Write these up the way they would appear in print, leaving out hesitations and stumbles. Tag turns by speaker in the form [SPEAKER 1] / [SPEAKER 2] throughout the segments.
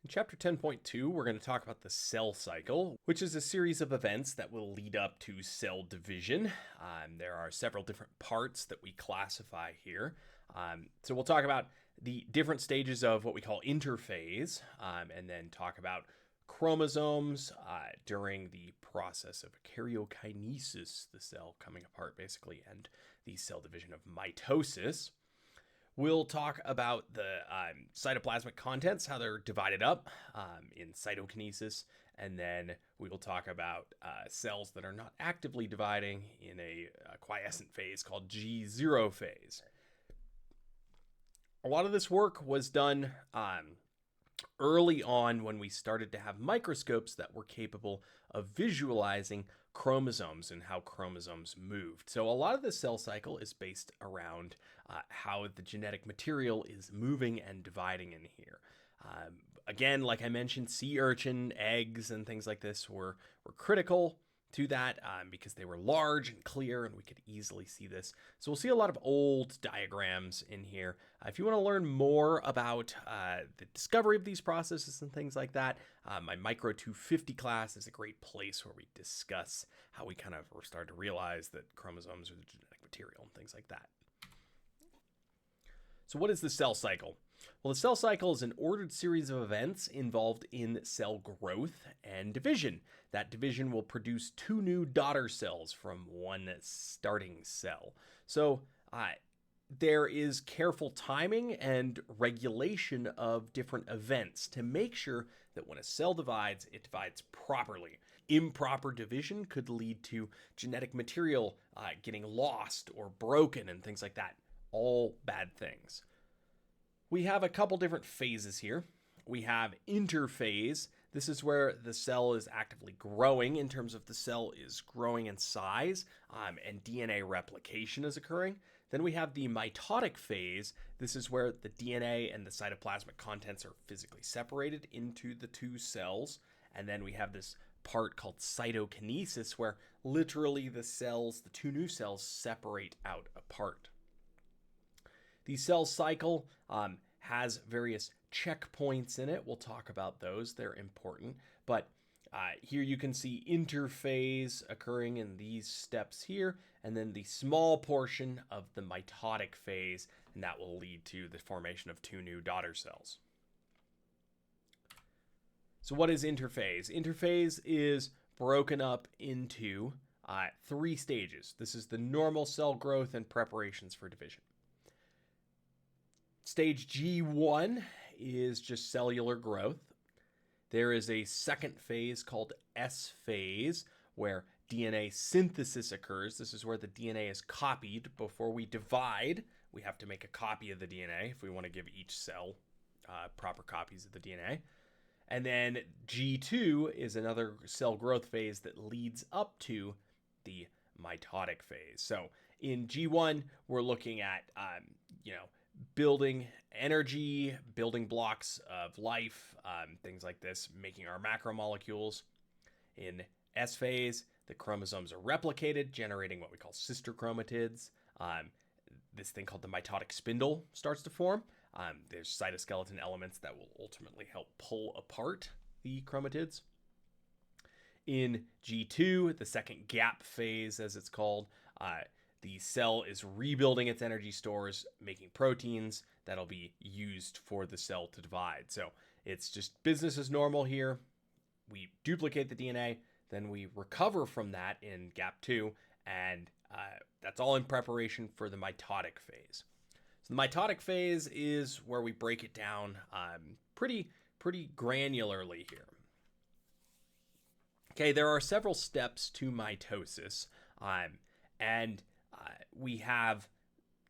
[SPEAKER 1] In Chapter 10.2, we're going to talk about the cell cycle, which is a series of events that will lead up to cell division. There are several different parts that we classify here. So we'll talk about the different stages of what we call interphase, and then talk about chromosomes during the process of karyokinesis, the cell coming apart basically, and the cell division of mitosis. We'll talk about the cytoplasmic contents, how they're divided up in cytokinesis, and then we will talk about cells that are not actively dividing in a quiescent phase called G0 phase. A lot of this work was done early on when we started to have microscopes that were capable of visualizing chromosomes and how chromosomes moved. So a lot of the cell cycle is based around how the genetic material is moving and dividing in here. Again, like I mentioned, sea urchin, eggs, and things like this were critical to that because they were large and clear and we could easily see this. So we'll see a lot of old diagrams in here. If you want to learn more about the discovery of these processes and things like that, my Micro 250 class is a great place where we discuss how we kind of started to realize that chromosomes are the genetic material and things like that. So what is the cell cycle? Well, the cell cycle is an ordered series of events involved in cell growth and division. That division will produce two new daughter cells from one starting cell. So there is careful timing and regulation of different events to make sure that when a cell divides, it divides properly. Improper division could lead to genetic material getting lost or broken and things like that. All bad things. We have a couple different phases here. We have interphase. This is where the cell is actively growing in terms of the cell is growing in size and DNA replication is occurring. Then we have the mitotic phase. This is where the DNA and the cytoplasmic contents are physically separated into the two cells. And then we have this part called cytokinesis where literally the cells, the two new cells, separate out apart. The cell cycle has various checkpoints in it. We'll talk about those. They're important. But here you can see interphase occurring in these steps here, and then the small portion of the mitotic phase, and that will lead to the formation of two new daughter cells. So what is interphase? Interphase is broken up into three stages. This is the normal cell growth and preparations for division. Stage G1 is just cellular growth. There is a second phase called S phase where DNA synthesis occurs. This is where the DNA is copied. Before we divide, we have to make a copy of the DNA if we want to give each cell proper copies of the DNA. And then G2 is another cell growth phase that leads up to the mitotic phase. So in G1, we're looking at, building energy, building blocks of life, things like this, making our macromolecules. In S phase, the chromosomes are replicated, generating what we call sister chromatids. This thing called the mitotic spindle starts to form. There's cytoskeleton elements that will ultimately help pull apart the chromatids. In G2, the second gap phase, as it's called, the cell is rebuilding its energy stores, making proteins that'll be used for the cell to divide. So it's just business as normal here. We duplicate the DNA, then we recover from that in gap 2, and that's all in preparation for the mitotic phase. So the mitotic phase is where we break it down pretty granularly here. Okay, there are several steps to mitosis, and we have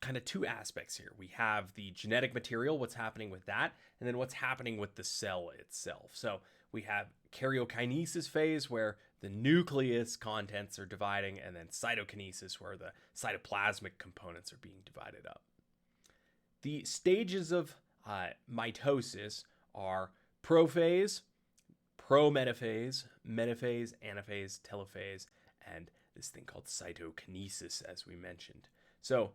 [SPEAKER 1] kind of two aspects here. We have the genetic material, what's happening with that, and then what's happening with the cell itself. So we have karyokinesis phase where the nucleus contents are dividing, and then cytokinesis where the cytoplasmic components are being divided up. The stages of mitosis are prophase, Prometaphase, Metaphase, Anaphase, Telophase, and this thing called cytokinesis, as we mentioned. So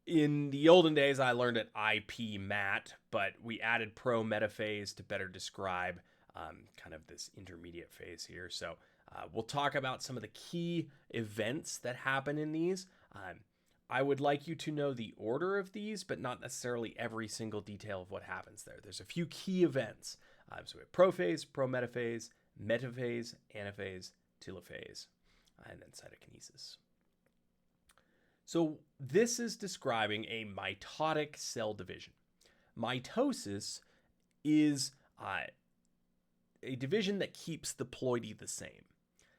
[SPEAKER 1] In the olden days, I learned at IP Mat, but we added Prometaphase to better describe kind of this intermediate phase here. So we'll talk about some of the key events that happen in these. I would like you to know the order of these, but not necessarily every single detail of what happens there. There's a few key events. So we have Prophase, Prometaphase, Metaphase, Anaphase, Telophase, and then Cytokinesis. So this is describing a mitotic cell division. Mitosis is a division that keeps the ploidy the same.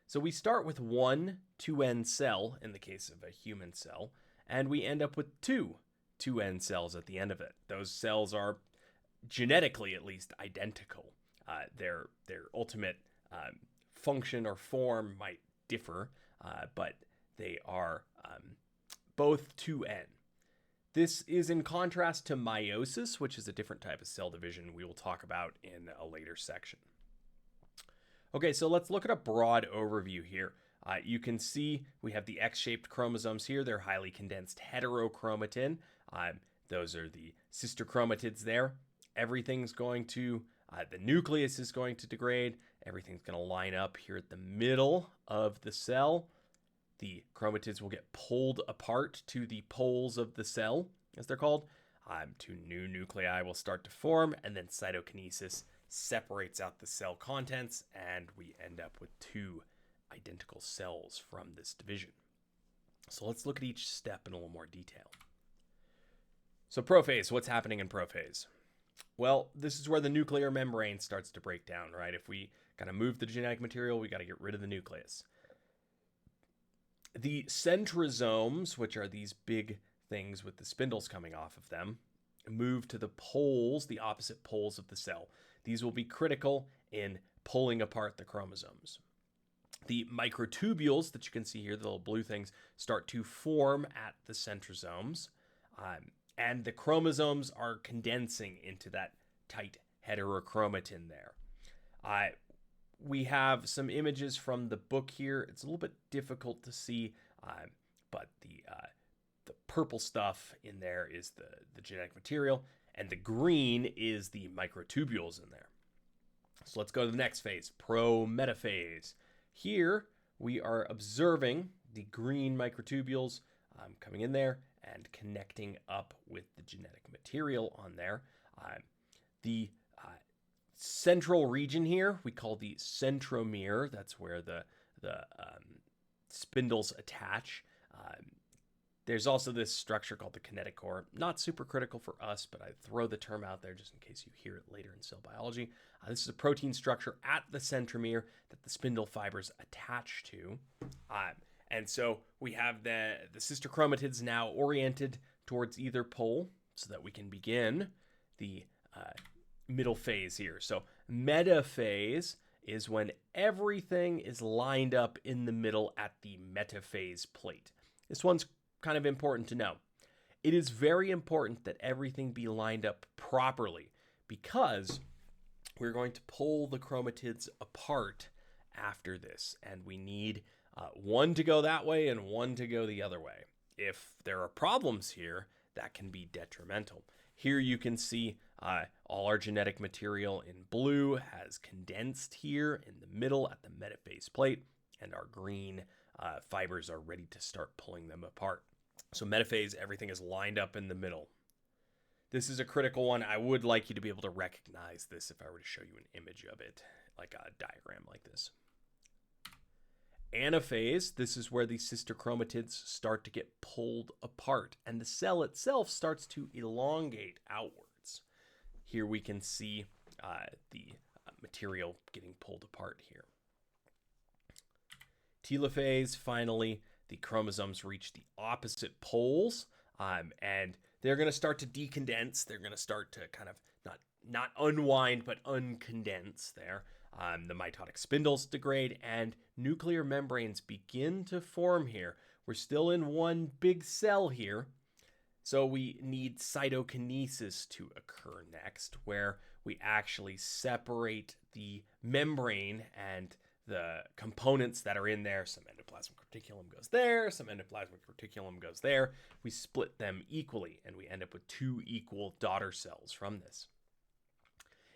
[SPEAKER 1] So we start with one 2N cell in the case of a human cell, and we end up with two 2N cells at the end of it. Those cells are genetically at least identical. Their ultimate function or form might differ, but they are both 2N. This is in contrast to meiosis, which is a different type of cell division we will talk about in a later section. Okay, so let's look at a broad overview here. You can see we have the X-shaped chromosomes here. They're highly condensed heterochromatin. Those are the sister chromatids there. Everything's going to, the nucleus is going to degrade. Everything's going to line up here at the middle of the cell. The chromatids will get pulled apart to the poles of the cell, as they're called. Two new nuclei will start to form, and then cytokinesis separates out the cell contents, and we end up with two identical cells from this division. So let's look at each step in a little more detail. So prophase, what's happening in prophase? Well, this is where the nuclear membrane starts to break down, right? If we kind of move the genetic material, we got to get rid of the nucleus. The centrosomes, which are these big things with the spindles coming off of them, move to the poles, the opposite poles of the cell. These will be critical in pulling apart the chromosomes. The microtubules that you can see here, the little blue things, start to form at the centrosomes, and the chromosomes are condensing into that tight heterochromatin there. We have some images from the book here. It's a little bit difficult to see, but the purple stuff in there is the genetic material, and the green is the microtubules in there. So let's go to the next phase, Prometaphase. Here we are observing the green microtubules coming in there and connecting up with the genetic material on there. The central region here we call the centromere. That's where the spindles attach. There's also this structure called the kinetic core. Not super critical for us, but I throw the term out there just in case you hear it later in cell biology. This is a protein structure at the centromere that the spindle fibers attach to. And so we have the sister chromatids now oriented towards either pole so that we can begin the middle phase here. So metaphase is when everything is lined up in the middle at the metaphase plate. This one's kind of important to know. It is very important that everything be lined up properly because we're going to pull the chromatids apart after this, and we need one to go that way and one to go the other way. If there are problems here, that can be detrimental. Here you can see all our genetic material in blue has condensed here in the middle at the metaphase plate, and our green fibers are ready to start pulling them apart. So metaphase, everything is lined up in the middle. This is a critical one. I would like you to be able to recognize this if I were to show you an image of it, like a diagram like this. Anaphase, this is where the sister chromatids start to get pulled apart, and the cell itself starts to elongate outwards. Here we can see the material getting pulled apart here. Telophase, finally, the chromosomes reach the opposite poles, and they're going to start to decondense. They're going to start to kind of not unwind, but uncondense there. The mitotic spindles degrade, and nuclear membranes begin to form here. We're still in one big cell here, so we need cytokinesis to occur next, where we actually separate the membrane and the components that are in there. Some endoplasmic reticulum goes there, some endoplasmic reticulum goes there. We split them equally, and we end up with 2 equal daughter cells from this.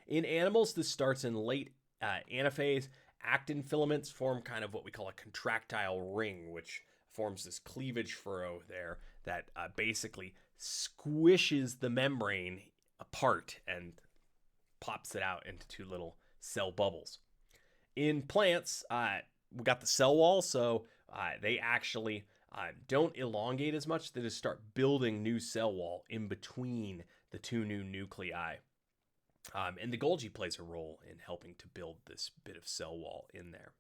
[SPEAKER 1] In animals, this starts in late anaphase. Actin filaments form kind of what we call a contractile ring, which forms this cleavage furrow there that basically squishes the membrane apart and pops it out into 2 little cell bubbles. In plants, we got the cell wall, so they actually don't elongate as much. They just start building new cell wall in between the 2 new nuclei. And the Golgi plays a role in helping to build this bit of cell wall in there.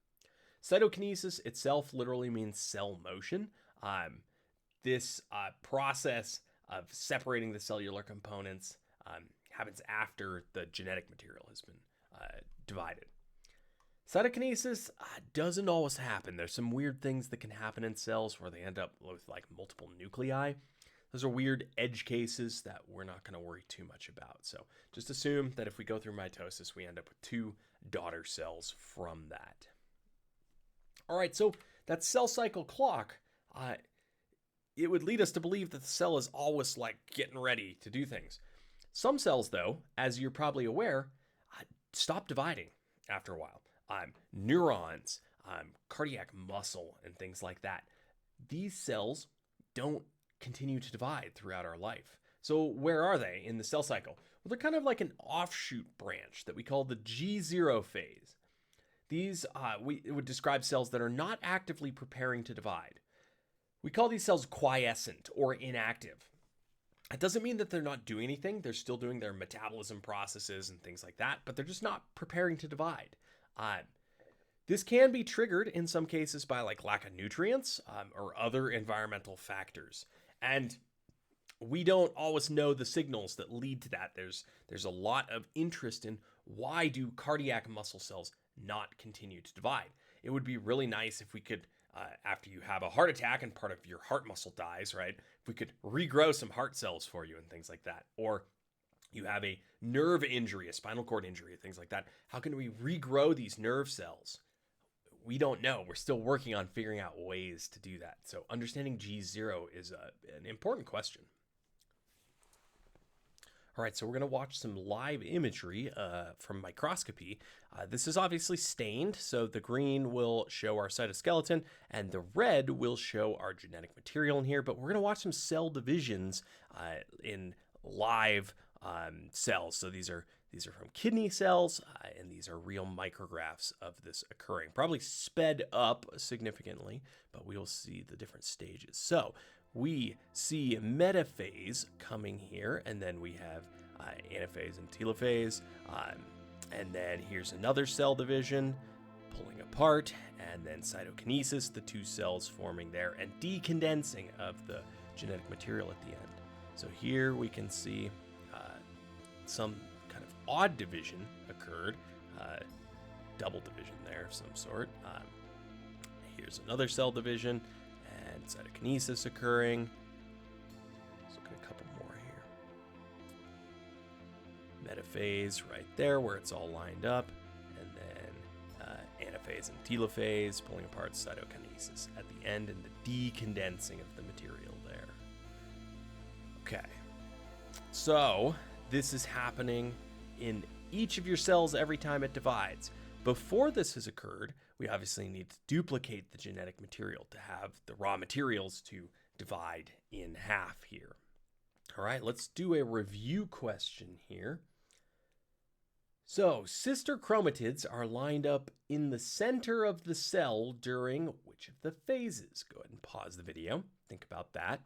[SPEAKER 1] Cytokinesis itself literally means cell motion. This process of separating the cellular components happens after the genetic material has been divided. Cytokinesis doesn't always happen. There's some weird things that can happen in cells where they end up with like multiple nuclei. Those are weird edge cases that we're not going to worry too much about. So just assume that if we go through mitosis, we end up with 2 daughter cells from that. All right, so that cell cycle clock, it would lead us to believe that the cell is always like getting ready to do things. Some cells, though, as you're probably aware, stop dividing after a while. Neurons, cardiac muscle, and things like that. These cells don't continue to divide throughout our life. So where are they in the cell cycle? Well, they're kind of like an offshoot branch that we call the G0 phase. These it would describe cells that are not actively preparing to divide. We call these cells quiescent or inactive. It doesn't mean that they're not doing anything. They're still doing their metabolism processes and things like that, but they're just not preparing to divide. This can be triggered in some cases by like lack of nutrients or other environmental factors. And we don't always know the signals that lead to that. There's a lot of interest in why do cardiac muscle cells not continue to divide. It would be really nice if we could, after you have a heart attack and part of your heart muscle dies, right? If we could regrow some heart cells for you and things like that. Or you have a nerve injury, a spinal cord injury, things like that. How can we regrow these nerve cells? We don't know. We're still working on figuring out ways to do that. So understanding G0 is an important question. All right, so we're going to watch some live imagery from microscopy. This is obviously stained, so the green will show our cytoskeleton, and the red will show our genetic material in here. But we're going to watch some cell divisions in live cells. So these are from kidney cells, and these are real micrographs of this occurring. Probably sped up significantly, but we will see the different stages. So we see metaphase coming here, and then we have anaphase and telophase, and then here's another cell division pulling apart, and then cytokinesis, the 2 cells forming there, and decondensing of the genetic material at the end. So here we can see some kind of odd division occurred, double division there of some sort. Here's another cell division, and cytokinesis occurring. Let's look at a couple more here. Metaphase right there where it's all lined up, and then anaphase and telophase pulling apart, cytokinesis at the end, and the decondensing of the material there. Okay, so this is happening in each of your cells every time it divides. Before this has occurred, we obviously need to duplicate the genetic material to have the raw materials to divide in half here. All right, let's do a review question here. So, sister chromatids are lined up in the center of the cell during which of the phases? Go ahead and pause the video. Think about that.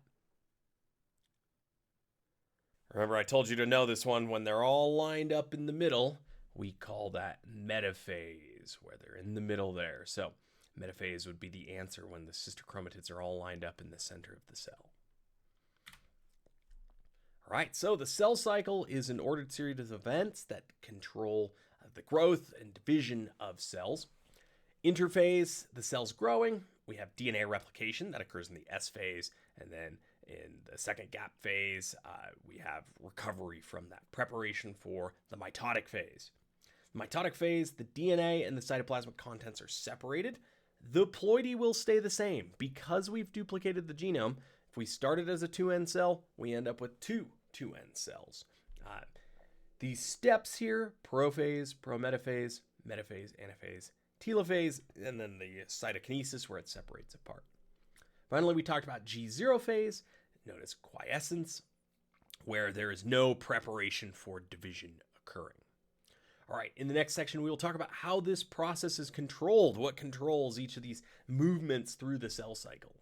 [SPEAKER 1] Remember, I told you to know this one. When they're all lined up in the middle, we call that metaphase, where they're in the middle there. So metaphase would be the answer when the sister chromatids are all lined up in the center of the cell. All right, so the cell cycle is an ordered series of events that control the growth and division of cells. Interphase, the cell's growing. We have DNA replication that occurs in the S phase, and then in the second gap phase, we have recovery from that, preparation for the mitotic phase. Mitotic phase, the DNA and the cytoplasmic contents are separated. The ploidy will stay the same. Because we've duplicated the genome, if we started as a 2N cell, we end up with two 2N cells. These steps here, prophase, prometaphase, metaphase, anaphase, telophase, and then the cytokinesis where it separates apart. Finally, we talked about G0 phase, known as quiescence, where there is no preparation for division occurring. All right, in the next section, we will talk about how this process is controlled, what controls each of these movements through the cell cycle.